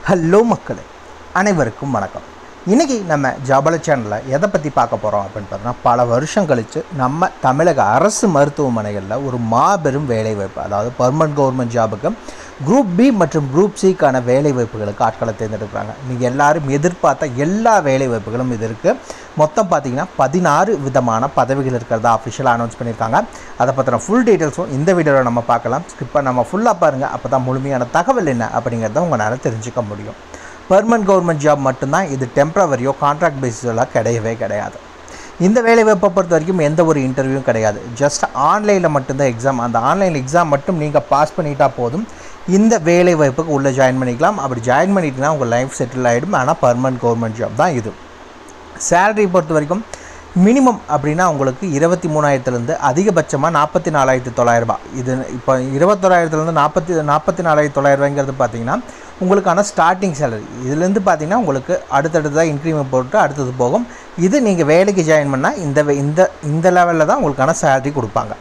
Hello மக்களே, அனைவருக்கும் வணக்கம். இன்றைக்கி நம்ம ஜாபல சேனலில் எதை பற்றி பார்க்க போகிறோம் அப்படின்னு பார்த்தோன்னா, பல வருஷம் கழித்து நம்ம தமிழக அரசு மருத்துவமனைகளில் ஒரு மாபெரும் வேலைவாய்ப்பு, அதாவது பர்மனன்ட் கவர்மெண்ட் ஜாபுக்கு குரூப் பி மற்றும் குரூப் சிக்கான வேலைவாய்ப்புகளுக்கு ஆட்களை தேர்ந்தெடுக்கிறாங்க. நீங்கள் எல்லோரும் எதிர்பார்த்த எல்லா வேலைவாய்ப்புகளும் இது இருக்குது. மொத்தம் பார்த்திங்கன்னா 16 விதமான பதவிகள் இருக்கிறதா அஃபிஷியலாக அனௌன்ஸ் பண்ணியிருக்காங்க. அதை பற்றின ஃபுல் டீட்டெயில்ஸும் இந்த வீடியோவில் நம்ம பார்க்கலாம். ஸ்கிப்பாக நம்ம ஃபுல்லாக பாருங்கள், அப்போ தான் முழுமையான தகவல் என்ன அப்படிங்கிறத உங்களால் தெரிஞ்சுக்க முடியும். பர்மனன்ட் கவர்மெண்ட் ஜாப் மட்டும்தான் இது, டெம்பரவரியோ கான்ட்ராக்ட் பேசிஸெல்லாம் கிடையவே கிடையாது. இந்த வேலைவாய்ப்பை பொறுத்த வரைக்கும் எந்த ஒரு இன்டர்வியூவும் கிடையாது. ஜஸ்ட் ஆன்லைனில் மட்டும்தான் எக்ஸாம். அந்த ஆன்லைன் எக்ஸாம் மட்டும் நீங்கள் பாஸ் பண்ணிட்டால் போதும், இந்த வேலைவாய்ப்புக்கு உள்ளே ஜாயின் பண்ணிக்கலாம். அப்படி ஜாயின் பண்ணிட்டீங்கன்னா உங்கள் லைஃப் செட்டில் ஆகிடும். ஆனால் பர்மனன்ட் கவர்மெண்ட் ஜாப் தான் இது. சேலரி பொறுத்த வரைக்கும் மினிமம் அப்படின்னா உங்களுக்கு 23,000லேருந்து அதிகபட்சமாக 44,900 இது. இப்போ 21,000லேருந்து 44,900 பார்த்தீங்கன்னா உங்களுக்கான ஸ்டார்டிங் சேலரி. இதுலேருந்து பார்த்தீங்கன்னா உங்களுக்கு அடுத்தடுத்ததாக இன்க்ரிமெண்ட் போட்டு அடுத்தது போகும். இது நீங்கள் வேலைக்கு ஜாயின் பண்ணால் இந்த லெவலில் தான் உங்களுக்கான சேலரி கொடுப்பாங்க.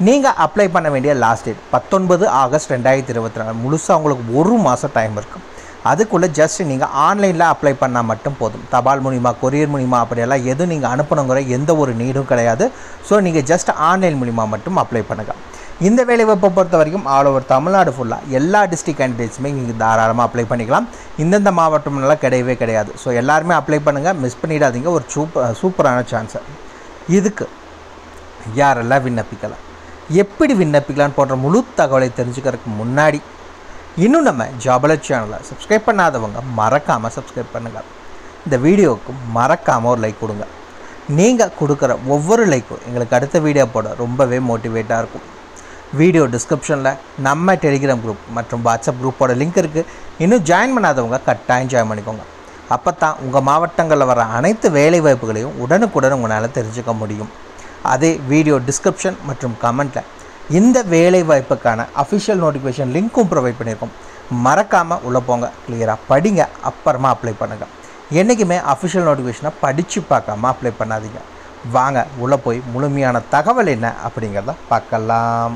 நீங்கள் அப்ளை பண்ண வேண்டிய லாஸ்ட் டேட் 19 ஆகஸ்ட் 2024. முழுசாக உங்களுக்கு ஒரு மாதம் டைம் இருக்கும். அதுக்குள்ளே ஜஸ்ட் நீங்கள் ஆன்லைனில் அப்ளை பண்ணால் மட்டும் போதும். தபால் மூலிமா, கொரியர் மூலிமா அப்படியெல்லாம் எதுவும் நீங்கள் அனுப்பணுங்கிற எந்த ஒரு நீடும் கிடையாது. ஸோ நீங்கள் ஜஸ்ட் ஆன்லைன் மூலிமா மட்டும் அப்ளை பண்ணுங்கள். இந்த வேலைவாய்ப்பை பொறுத்த வரைக்கும் ஆல் ஓவர் தமிழ்நாடு ஃபுல்லாக எல்லா டிஸ்ட்ரிக்ட் கேண்டிடேட்ஸுமே நீங்கள் தாராளமாக அப்ளை பண்ணிக்கலாம். இந்தந்த மாவட்டம்லாம் கிடையவே கிடையாது. ஸோ எல்லாருமே அப்ளை பண்ணுங்கள், மிஸ் பண்ணிடாதீங்க. ஒரு சூப்பரான சான்ஸு. இதுக்கு யாரெல்லாம் விண்ணப்பிக்கலாம், எப்படி விண்ணப்பிக்கலான்னு போன்ற முழு தகவலை தெரிஞ்சுக்கிறதுக்கு முன்னாடி இன்னும் நம்ம ஜாபல சேனலை சப்ஸ்கிரைப் பண்ணாதவங்க மறக்காமல் சப்ஸ்கிரைப் பண்ணுங்கள். இந்த வீடியோவுக்கு மறக்காமல் ஒரு லைக் கொடுங்க. நீங்கள் கொடுக்குற ஒவ்வொரு லைக்கும் எங்களுக்கு அடுத்த வீடியோ போட ரொம்பவே மோட்டிவேட்டாக இருக்கும். வீடியோ டிஸ்கிரிப்ஷனில் நம்ம டெலிகிராம் குரூப் மற்றும் வாட்ஸ்அப் குரூப்போட லிங்க் இருக்குது. இன்னும் ஜாயின் பண்ணாதவங்க கட்டாயம் ஜாயின் பண்ணிக்கோங்க. அப்போ தான் உங்கள் மாவட்டங்களில் வர அனைத்து வேலைவாய்ப்புகளையும் உடனுக்குடன் உங்களால் தெரிஞ்சுக்க முடியும். அதே வீடியோ டிஸ்கிரிப்ஷன் மற்றும் கமெண்ட்டில் இந்த வேலைவாய்ப்புக்கான அஃபிஷியல் நோட்டிஃபிகேஷன் லிங்க்கும் ப்ரொவைட் பண்ணியிருக்கோம். மறக்காமல் உள்ளே போங்க, கிளியராக படிங்க, அப்புறமா அப்ளை பண்ணுங்கள். என்றைக்குமே அஃபிஷியல் நோட்டிஃபிகேஷனை படித்து பார்க்காம அப்ளை பண்ணாதீங்க. வாங்க உள்ளே போய் முழுமையான தகவல் என்ன அப்படிங்கிறத பார்க்கலாம்.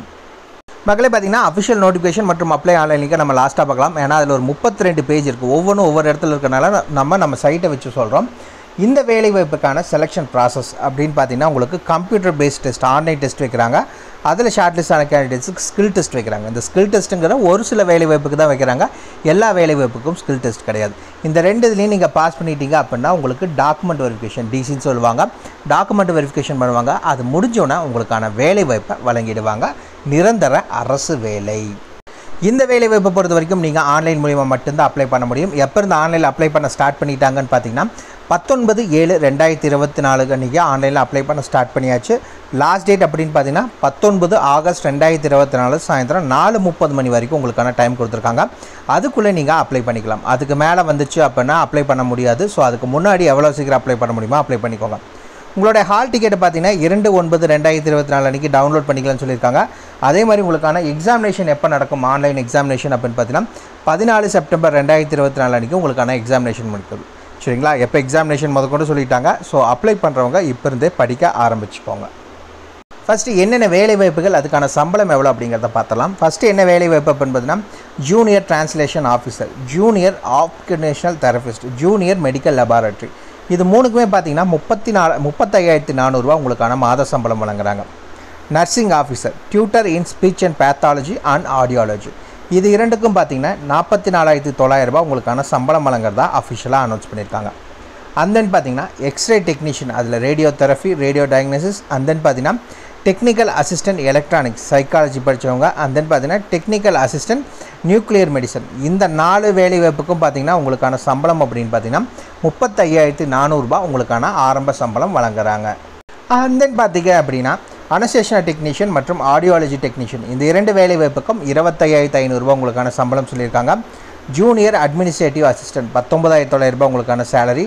மக்களே, பார்த்தீங்கன்னா அஃபிஷியல் நோட்டிஃபிகேஷன் மற்றும் அப்ளை ஆன்லைன் லிங்கை நம்ம லாஸ்ட்டாக பார்க்கலாம். ஏன்னா அதில் ஒரு 32 பேஜ் இருக்குது. ஒவ்வொன்றும் ஒவ்வொரு இடத்துல இருக்கிறனால நம்ம சைட்டை வச்சு சொல்கிறோம். இந்த வேலைவாய்ப்புக்கான செலெக்ஷன் ப்ராசஸ் அப்படின்னு பார்த்தீங்கன்னா உங்களுக்கு computer based test, online test வைக்கிறாங்க. அதில் ஷார்ட் லிஸ்டான கேண்டிடேட்ஸுக்கு ஸ்கில் டெஸ்ட் வைக்கிறாங்க. இந்த ஸ்கில் டெஸ்ட்டுங்கிற ஒரு சில வேலைவாய்ப்புக்கு தான் வைக்கிறாங்க. எல்லா வேலைவாய்ப்புக்கும் ஸ்கில் டெஸ்ட் கிடையாது. இந்த ரெண்டு இதுலேயும் நீங்கள் பாஸ் பண்ணிட்டீங்க அப்படின்னா உங்களுக்கு டாக்குமெண்ட் வெரிஃபிகேஷன், டிசின்னு சொல்லுவாங்க, டாக்குமெண்ட் வெரிஃபிகேஷன் பண்ணுவாங்க. அது முடிஞ்சோன்னா உங்களுக்கான வேலைவாய்ப்பை வழங்கிடுவாங்க. நிரந்தர அரசு வேலை. இந்த வேலைவாய்ப்பை பொறுத்த வரைக்கும் நீங்கள் ஆன்லைன் மூலிமா மட்டும்தான் அப்ளை பண்ண முடியும். எப்போ இருந்து ஆன்லைனில் அப்ளை பண்ண ஸ்டார்ட் பண்ணிட்டாங்கன்னு பார்த்தீங்கன்னா 19/7/2024 அன்றைக்கி ஆன்லைனில் அப்ளை பண்ண ஸ்டார்ட் பண்ணியாச்சு. லாஸ்ட் டேட் அப்படின்னு பார்த்தீங்கன்னா 19 ஆகஸ்ட் 2024 சாயந்தரம் 4:30 மணி வரைக்கும் உங்களுக்கான டைம் கொடுத்துருக்காங்க. அதுக்குள்ளே நீங்கள் அப்ளை பண்ணிக்கலாம். அதுக்கு மேலே வந்துச்சு அப்படின்னா அப்ளை பண்ண முடியாது. ஸோ அதுக்கு முன்னாடி எவ்வளோ சீக்கிரம் அப்ளை பண்ண முடியுமோ அப்ளை பண்ணிக்கோங்க. உங்களுடைய ஹால் டிக்கெட்டை பார்த்தீங்கன்னா 2/9/2024 அன்றைக்கி டவுன்லோட் பண்ணிக்கலாம்னு சொல்லியிருக்காங்க. அதே மாதிரி உங்களுக்கான எக்ஸாமினேஷன் எப்போ நடக்கும், ஆன்லைன் எக்ஸாமினேஷன் அப்படின்னு பார்த்தீங்கன்னா 14 செப்டம்பர் 2024 அன்றைக்கி உங்களுக்கான எக்ஸாமினேஷன் முடிக்குது. சரிங்களா? எப்போ எக்ஸாமினேஷன் முதற்கொண்டு சொல்லிட்டாங்க. ஸோ அப்ளை பண்ணுறவங்க இப்போ இருந்தே படிக்க ஆரம்பிச்சுக்கோங்க. ஃபஸ்ட்டு என்னென்ன வேலைவாய்ப்புகள், அதுக்கான சம்பளம் எவ்வளோ அப்படிங்கிறத பார்த்தலாம். ஃபஸ்ட்டு என்ன வேலைவாய்ப்பு அப்படின்னு பார்த்தீங்கன்னா junior translation officer, junior occupational therapist, junior medical laboratory. இது மூணுக்குமே பார்த்தீங்கன்னா 35,400 உங்களுக்கான மாத சம்பளம் வழங்குறாங்க. Nursing officer, tutor in speech and pathology and audiology. இது இரண்டுக்கும் பார்த்தீங்கன்னா 44,900 உங்களுக்கான சம்பளம் வழங்குறதா அஃபிஷியலாக அனௌன்ஸ் பண்ணியிருக்காங்க. அண்ட் தென் பார்த்தீங்கன்னா எக்ஸ்ரே டெக்னீஷியன், அதில் radio therapy, radio diagnosis, and then பார்த்தீங்கன்னா டெக்னிக்கல் அசிஸ்டன்ட் எலக்ட்ரானிக்ஸ், சைக்காலஜி படித்தவங்க, அண்ட் தென் பார்த்தீங்கன்னா டெக்னிக்கல் அசிஸ்டன்ட் நியூக்ளியர் மெடிசன். இந்த 4 வேலைவாய்ப்புக்கும் பார்த்தீங்கன்னா உங்களுக்கான சம்பளம் அப்படின்னு பார்த்தீங்கன்னா 35,400 உங்களுக்கான ஆரம்ப சம்பளம் வழங்குறாங்க. அண்ட் தென் பார்த்தீங்க அப்படின்னா அனஸ்தேஷியா டெக்னீஷியன் மற்றும் ஆடியாலஜி டெக்னீஷியன், இந்த 2 வேலைவாய்ப்புக்கும் 25,500 உங்களுக்கான சம்பளம் சொல்லியிருக்காங்க. ஜூனியர் அட்மினிஸ்ட்ரேட்டிவ் அசிஸ்டன்ட் 19,900 உங்களுக்கான சேலரி.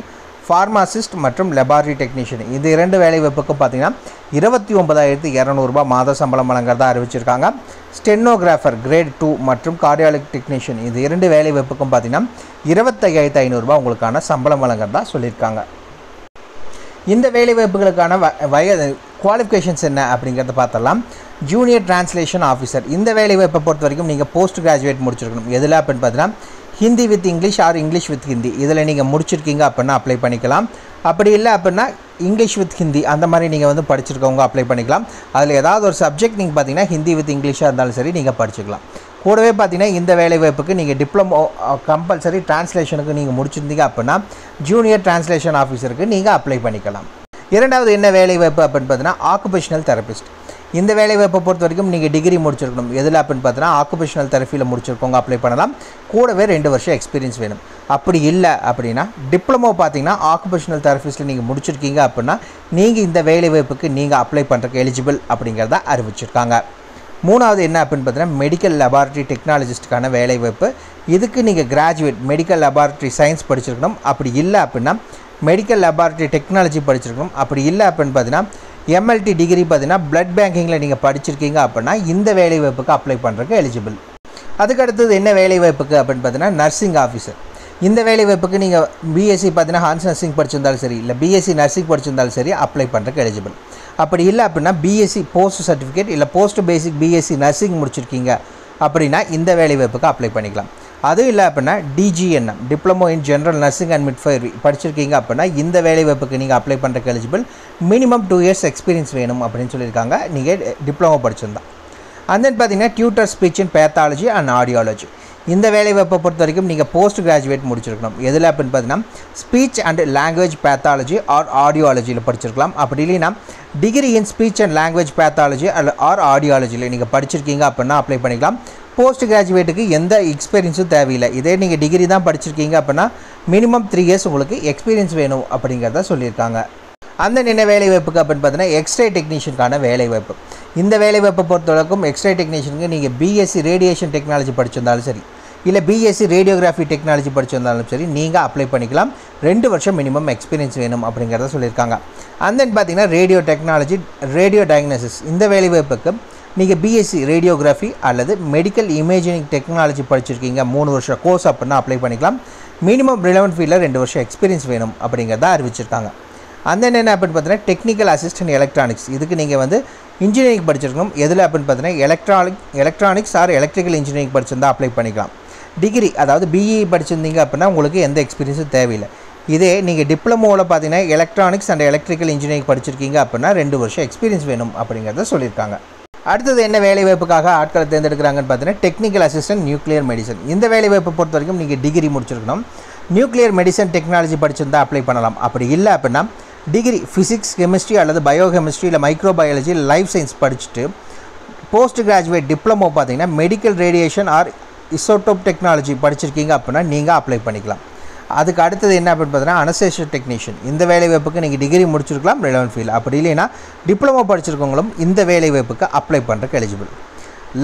ஃபார்மாசிஸ்ட் மற்றும் லெபார்டரி டெக்னீஷியன், இந்த 2 வேலைவாய்ப்புக்கும் பார்த்தீங்கன்னா 29,200 மாத சம்பளம் வழங்குறதா அறிவிச்சிருக்காங்க. ஸ்டெனோகிராஃபர் கிரேட் 2 மற்றும் கார்டியாலஜி டெக்னீஷியன், இந்த 2 வேலைவாய்ப்புக்கும் பார்த்தீங்கன்னா 25,500 உங்களுக்கான சம்பளம் வழங்குறதா சொல்லியிருக்காங்க. இந்த வேலைவாய்ப்புகளுக்கான வயது குவாலிஃபிகேஷன்ஸ் என்ன அப்படிங்கிறத பார்த்தலாம். ஜூனியர் டிரான்ஸ்லேஷன் ஆஃபீஸர், இந்த வேலைவாய்ப்பை பொறுத்த வரைக்கும் நீங்கள் போஸ்ட் கிராஜுவேட் முடிச்சிருக்கணும். எதில் அப்படின்னு பார்த்தீங்கன்னா Hindi with English or English with Hindi இதில் நீங்கள் முடிச்சிருக்கீங்க அப்படின்னா அப்ளை பண்ணிக்கலாம். அப்படி இல்லை அப்படின்னா இங்கிலீஷ் வித் ஹிந்தி அந்த மாதிரி நீங்கள் வந்து படிச்சிருக்கவங்க அப்ளை பண்ணிக்கலாம். அதில் ஏதாவது ஒரு சப்ஜெக்ட் நீங்கள் பார்த்தீங்கன்னா ஹிந்தி வித் இங்கிலீஷாக இருந்தாலும் சரி நீங்கள் படிச்சுக்கலாம். கூடவே பார்த்தீங்கன்னா இந்த வேலைவாய்ப்புக்கு நீங்கள் டிப்ளமோ கம்பல்சரி டிரான்ஸ்லேஷனுக்கு நீங்கள் முடிச்சிருந்தீங்க அப்படின்னா ஜூனியர் டிரான்ஸ்லேஷன் ஆஃபீஸருக்கு நீங்கள் அப்ளை பண்ணிக்கலாம். இரண்டாவது என்ன வேலைவாய்ப்பு அப்படின்னு பார்த்தீங்கன்னா ஆக்குபேஷனல் தெரபிஸ்ட். இந்த வேலைவாய்ப்பை பொறுத்த வரைக்கும் நீங்கள் டிகிரி முடிச்சிருக்கணும். எதில் அப்படின்னு பார்த்தீங்கன்னா ஆக்குபேஷனல் தெரப்பியில் முடிச்சிருக்கவங்க அப்ளை பண்ணலாம். கூடவே 2 வருஷம் எக்ஸ்பீரியன்ஸ் வேணும். அப்படி இல்லை அப்படின்னா டிப்ளமோ பார்த்தீங்கன்னா ஆக்குபேஷனல் தெரபிஸ்ட்டில் நீங்கள் முடிச்சிருக்கீங்க அப்படின்னா நீங்கள் இந்த வேலைவாய்ப்புக்கு நீங்கள் அப்ளை பண்ணுறதுக்கு எலிஜிபிள் அப்படிங்கிறத அறிவிச்சிருக்காங்க. மூணாவது என்ன அப்படின்னு பார்த்தீங்கன்னா மெடிக்கல் லெபார்ட்ரி டெக்னாலஜிஸ்ட்டுக்கான வேலைவாய்ப்பு. இதுக்கு நீங்கள் கிராஜுவேட் மெடிக்கல் லெபார்ட்ரி சயின்ஸ் படிச்சிருக்கணும். அப்படி இல்லை அப்படின்னா மெடிக்கல் லெபார்ட்ரி டெக்னாலஜி படிச்சிருக்கணும். அப்படி இல்லை அப்படின்னு பார்த்தீங்கன்னா எம்எல்டி டிகிரி பார்த்தீங்கன்னா பிளட் பேங்கிங்கில் நீங்கள் படிச்சிருக்கீங்க அப்படின்னா இந்த வேலைவாய்ப்புக்கு அப்ளை பண்ணுறதுக்கு எலிஜிபிள். அதுக்கு அடுத்தது என்ன வேலைவாய்ப்புக்கு அப்படின்னு பார்த்தீங்கன்னா நர்சிங் ஆஃபீஸர். இந்த வேலைவாய்ப்புக்கு நீங்கள் பிஎஸ்சி பார்த்தீங்கன்னா ஹான்ஸ் நர்சிங் படிச்சிருந்தாலும் சரி இல்லை பிஎஸ்சி நர்சிங் படிச்சிருந்தாலும் சரி அப்ளை பண்ணுறதுக்கு எலிஜிபிள். அப்படி இல்லை அப்படின்னா பிஎஸ்சி போஸ்ட் சர்டிஃபிகேட் இல்லை போஸ்ட் பேசிக் பிஎஸ்சி நர்சிங் முடிச்சிருக்கீங்க அப்படின்னா இந்த வேலைவாய்ப்புக்கு அப்ளை பண்ணிக்கலாம். அதுவும் இல்லை அப்படின்னா DGNM diploma in general nursing and midwifery படிச்சிருக்கீங்க அப்படின்னா இந்த வேலைவாய்ப்புக்கு நீங்கள் அப்ளை பண்ணுறதுக்கு எலிஜிபிள். மினிமம் 2 இயர்ஸ் எக்ஸ்பீரியன்ஸ் வேணும் அப்படின்னு சொல்லியிருக்காங்க நீங்கள் டிப்ளமோ படிச்சிருந்தா. அண்ட் தென் பார்த்தீங்கன்னா tutor speech in pathology and audiology. இந்த வேலைவாய்ப்பை பொறுத்த வரைக்கும் நீங்கள் போஸ்ட் கிராஜுவேட் முடிச்சிருக்கணும். எதில் அப்படின்னு பார்த்தீங்கன்னா speech and language pathology or ஆடியாலஜியில் படிச்சிருக்கலாம். அப்படி இல்லைன்னா degree in speech and language pathology or ஆடியாலஜியில் நீங்கள் படிச்சிருக்கீங்க அப்படின்னா அப்ளை பண்ணிக்கலாம். போஸ்ட் கிராஜுவேட்டுக்கு எந்த எக்ஸ்பீரியன்ஸும் தேவையில்லை. இதே நீங்கள் டிகிரி தான் படிச்சிருக்கீங்க அப்படின்னா மினிமம் 3 இயர்ஸ் உங்களுக்கு எக்ஸ்பீரியன்ஸ் வேணும் அப்படிங்கிறத சொல்லியிருக்காங்க. அந்த என்ன வேலைவாய்ப்புக்கு அப்படின்னு பார்த்தீங்கன்னா எக்ஸ்ரே டெக்னீஷியனுக்கான வேலைவாய்ப்பு. இந்த வேலைவாய்ப்பை பொறுத்தவரைக்கும் எக்ஸ்ரே டெக்னீஷியனுக்கு நீங்கள் பிஎஸ்சி ரேடியேஷன் டெக்னாலஜி படிச்சிருந்தாலும் சரி இல்லை பிஎஸ்சி ரேடியோகிராஃபி டெக்னாலஜி படிச்சிருந்தாலும் சரி நீங்கள் அப்ளை பண்ணிக்கலாம். 2 வருஷம் மினிமம் எக்ஸ்பீரியன்ஸ் வேணும் அப்படிங்கிறத சொல்லியிருக்காங்க. அண்ட் தென் பார்த்தீங்கன்னா ரேடியோ டெக்னாலஜி ரேடியோ டயக்னோசிஸ் இந்த வேலைவாய்ப்புக்கு நீங்கள் பிஎஸ்சி ரேடியோகிராஃபி அல்லது மெடிக்கல் இமேஜிங் டெக்னாலஜி படிச்சிருக்கீங்க 3 வருஷம் கோர்ஸ் அப்படின்னா அப்ளை பண்ணிக்கலாம். மினிமம் ரிலவெண்ட் ஃபீல்டில் 2 வருஷம் எக்ஸ்பீரியன்ஸ் வேணும் அப்படிங்கிறத அறிவிச்சிருக்காங்க. அந்த என்ன அப்படின்னு பார்த்தீங்கன்னா டெக்னிக்கல் அசிஸ்டன்ட் எலக்ட்ரானிக்ஸ். இதுக்கு நீங்கள் வந்து இன்ஜினியரிங் படிச்சிருக்கணும். எதில் அப்படின்னு பார்த்தீங்கன்னா எலக்ட்ரானிக்ஸ் ஆர் எலக்ட்ரிக்கல் இன்ஜினியரிங் படிச்சிருந்தால் அப்ளை பண்ணிக்கலாம். டிகிரி அதாவது பிஇ படிச்சிருந்தீங்க அப்படின்னா உங்களுக்கு எந்த எக்ஸ்பீரியன்ஸும் தேவையில்லை. இதே நீங்கள் டிப்ளமோவில் பார்த்தீங்கன்னா எலக்ட்ரானிக்ஸ் அண்ட் எலக்ட்ரிக்கல் இன்ஜினியரிங் படிச்சிருக்கீங்க அப்படின்னா 2 வருஷம் எக்ஸ்பீரியன்ஸ் வேணும் அப்படிங்கிறத சொல்லியிருக்காங்க. அடுத்தது என்ன வேலைவாய்ப்புக்காக ஆட்களை தேர்ந்தெடுக்கிறாங்கன்னு பார்த்தீங்கன்னா டெக்னிக்கல் அசிஸ்டன்ட் நியூக்ளியர் மெடிசன். இந்த வேலைவாய்ப்பை பொறுத்த வரைக்கும் நீங்கள் டிகிரி முடிச்சிருக்கணும். நியூக்ளியர் மெடிசன் டெக்னாலஜி படிச்சிருந்தால் அப்ளை பண்ணலாம். அப்படி இல்லை அப்படின்னா டிகிரி ஃபிசிக்ஸ் கெமிஸ்ட்ரி அல்லது பயோகெமிஸ்ட்ரி இல்லை மைக்ரோபயாலஜி லைஃப் சயின்ஸ் படிச்சுட்டு போஸ்ட் கிராஜுவேட் டிப்ளமோ பார்த்தீங்கன்னா மெடிக்கல் ரேடியேஷன் ஆர் இசோடோப் டெக்னாலஜி படிச்சிருக்கீங்க அப்படின்னா நீங்கள் அப்ளை பண்ணிக்கலாம். அதுக்கு அடுத்தது என்ன அப்படின்னு பார்த்தீங்கன்னா அனஸ்தேஷியா டெக்னீஷியன். இந்த வேலைவாய்ப்புக்கு நீங்கள் டிகிரி முடிச்சிருக்கலாம் ரெலவெண்ட் ஃபீல்டு. அப்படி இல்லைன்னா டிப்ளமோ படிச்சிருக்கவங்களும் இந்த வேலைவாய்ப்புக்கு அப்ளை பண்ணுறதுக்கு எலிஜிபிள்.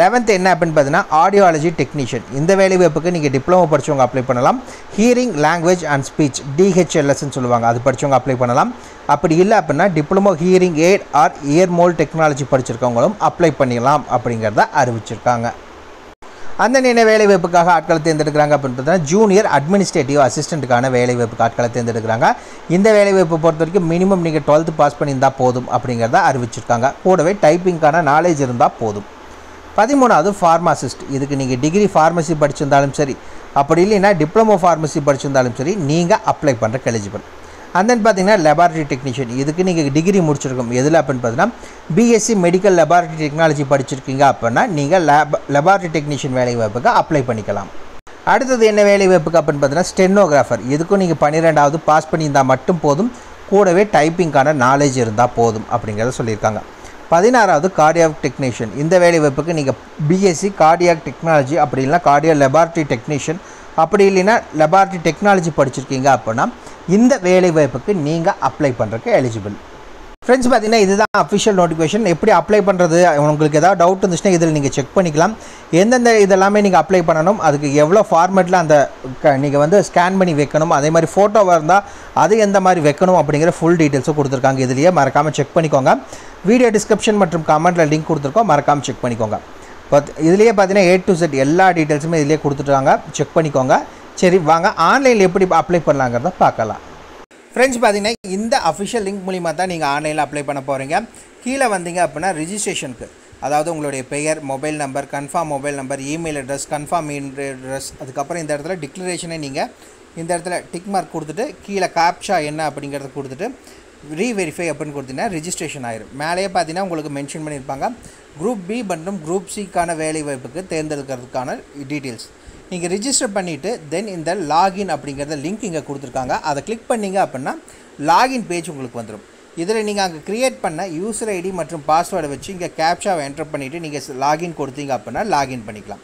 11th என்ன அப்படின்னு பார்த்தீங்கன்னா ஆடியாலஜி டெக்னீஷியன். இந்த வேலைவாய்ப்புக்கு நீங்கள் டிப்ளமோ படித்தவங்க அப்ளை பண்ணலாம். ஹியரிங் லாங்குவேஜ் அண்ட் ஸ்பீச் டிஹெச்எல்எஸ்ன்னு சொல்லுவாங்க அது படித்தவங்க அப்ளை பண்ணலாம். அப்படி இல்லை அப்படின்னா diploma hearing aid or ear mould technology படிச்சிருக்கவங்களும் அப்ளை பண்ணிக்கலாம் அப்படிங்கிறத அறிவிச்சிருக்காங்க. அந்த என்ன வேலைவாய்ப்புக்காக ஆட்களை தேர்ந்தெடுக்கிறாங்க அப்படின்னு பார்த்தீங்கன்னா ஜூனியர் அட்மினிஸ்ட்ரேட்டிவ் அசிஸ்டண்ட்டுக்கான வேலைவாய்ப்புக்கு ஆட்களை தேர்ந்தெடுக்கிறாங்க. இந்த வேலைவாய்ப்பை பொறுத்த வரைக்கும் மினிமம் நீங்கள் 12th பாஸ் பண்ணியிருந்தால் போதும் அப்படிங்கிறத அறிவிச்சிருக்காங்க. கூடவே டைப்பிங்கான நாலேஜ் இருந்தால் போதும். 13வது ஃபார்மாசிஸ்ட். இதுக்கு நீங்கள் டிகிரி ஃபார்மசி படிச்சிருந்தாலும் சரி அப்படி இல்லைன்னா டிப்ளமோ ஃபார்மசி படிச்சிருந்தாலும் சரி நீங்கள் அப்ளை பண்ணுறக்கு எலிஜிபிள். அண்ட் தென் பார்த்தீங்கன்னா லெபார்ட்ரி டெக்னீஷியன். இதுக்கு நீங்கள் டிகிரி முடிச்சிருக்கோம். எதில் அப்படின்னு பார்த்தீங்கன்னா பிஎஸ்சி மெடிக்கல் லெபார்ட்ரி டெக்னாலஜி படிச்சிருக்கீங்க அப்படின்னா நீங்கள் லெபார்ட்ரி டெக்னீஷியன் வேலைவாய்ப்புக்கு அப்ளை பண்ணிக்கலாம். அடுத்தது என்ன வேலைவாய்ப்புக்கு அப்படின்னு பார்த்தீங்கன்னா ஸ்டெனோகிராஃபர். இதுக்கும் நீங்கள் 12வது பாஸ் பண்ணியிருந்தால் மட்டும் போதும். கூடவே டைப்பிங்கான நாலேஜ் இருந்தால் போதும் அப்படிங்கிறத சொல்லியிருக்காங்க. 16வது கார்டியாக் டெக்னீஷியன். இந்த வேலைவாய்ப்புக்கு நீங்கள் பிஎஸ்சி கார்டியாக் டெக்னாலஜி அப்படி இல்லைனா கார்டியோ லெபார்ட்ரி டெக்னீஷியன் அப்படி இல்லைன்னா லெபார்ட்ரி டெக்னாலஜி படிச்சிருக்கீங்க அப்படின்னா இந்த வேலைவாய்ப்புக்கு நீங்கள் அப்ளை பண்ணுறதுக்கு எலிஜிபிள். ஃப்ரெண்ட்ஸ் பார்த்தீங்கன்னா இதுதான் அஃபிஷியல் நோட்டிஃபிகேஷன். எப்படி அப்ளை பண்ணுறது உங்களுக்கு ஏதாவது டவுட் இருந்துச்சுன்னா இதில் நீங்கள் செக் பண்ணிக்கலாம். எந்தெந்த இதெல்லாமே நீங்கள் அப்ளை பண்ணணும், அதுக்கு எவ்வளோ ஃபார்மேட்டில் அந்த நீங்கள் வந்து ஸ்கேன் பண்ணி வைக்கணும், அதே மாதிரி ஃபோட்டோவாக இருந்தால் அது எந்த மாதிரி வைக்கணும் அப்படிங்கிற ஃபுல் டீட்டெயில்ஸும் கொடுத்துருக்காங்க. இதுலேயே மறக்காமல் செக் பண்ணிக்கோங்க. வீடியோ டிஸ்கிரிப்ஷன் மற்றும் கமெண்ட்டில் லிங்க் கொடுத்துருக்கோம், மறக்காமல் செக் பண்ணிக்கோங்க. இதுலேயே பார்த்தீங்கன்னா A to Z எல்லா டீட்டெயில்ஸுமே இதிலே கொடுத்துட்டாங்க, செக் பண்ணிக்கோங்க. சரி வாங்க ஆன்லைனில் எப்படி அப்ளை பண்ணலாங்கிறத பார்க்கலாம். ஃப்ரெண்ட்ஸ் பார்த்தீங்கன்னா இந்த அஃபிஷியல் லிங்க் மூலிமா தான் நீங்கள் ஆன்லைனில் அப்ளை பண்ண போகிறீங்க. கீழே வந்தீங்க அப்படின்னா ரிஜிஸ்ட்ரேஷனுக்கு அதாவது உங்களுடைய பெயர், mobile number, confirm mobile number, email address, confirm email address, அதுக்கப்புறம் இந்த இடத்துல டிக்ளரேஷனை நீங்கள் இந்த இடத்துல டிக் மார்க் கொடுத்துட்டு கீழே கேப்ஷா என்ன அப்படிங்கிறத கொடுத்துட்டு ரீவெரிஃபை அப்படின்னு கொடுத்தீங்கன்னா ரிஜிஸ்ட்ரேஷன் ஆயிரும். மேலேயே பார்த்தீங்கன்னா உங்களுக்கு மென்ஷன் பண்ணியிருப்பாங்க குரூப் பி மற்றும் குரூப் சிக்கான வேலைவாய்ப்புக்கு தேர்ந்தெடுக்கிறதுக்கான டீட்டெயில்ஸ். நீங்கள் ரிஜிஸ்டர் பண்ணிவிட்டு தென் இந்த லாகின் அப்படிங்கிறத லிங்க் இங்கே கொடுத்துருக்காங்க. அதை கிளிக் பண்ணிங்க அப்படின்னா லாகின் பேஜ் உங்களுக்கு வந்துடும். இதில் நீங்கள் அங்கே க்ரியேட் பண்ண யூசர் ஐடி மற்றும் பாஸ்வேர்டை வச்சு இங்கே கேப்ஷாவை என்டர் பண்ணிவிட்டு நீங்கள் லாகின் கொடுத்தீங்க அப்படின்னா லாகின் பண்ணிக்கலாம்.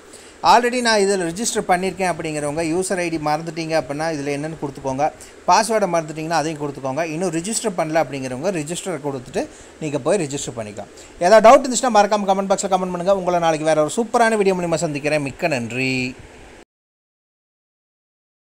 ஆல்ரெடி நான் இதில் ரிஜிஸ்டர் பண்ணியிருக்கேன் அப்படிங்கிறவங்க யூசர் ஐடி மறந்துட்டீங்க அப்படின்னா இதில் என்னென்னு கொடுத்துக்கோங்க, பாஸ்வேர்டை மறந்துட்டிங்கன்னா அதையும் கொடுத்துக்கோங்க. இன்னும் ரிஜிஸ்டர் பண்ணல அப்படிங்கிறவங்க ரிஜிஸ்டர் கொடுத்துட்டு நீங்கள் போய் ரிஜிஸ்டர் பண்ணிக்கலாம். ஏதாவது டவுட் இருந்துச்சுன்னா மறக்காமல் கமெண்ட் பாக்ஸில் கமெண்ட் பண்ணுங்கள். உங்களை நாளைக்கு வேறு ஒரு சூப்பரான வீடியோ மூலிமா சந்திக்கிறேன். மிக்க நன்றி.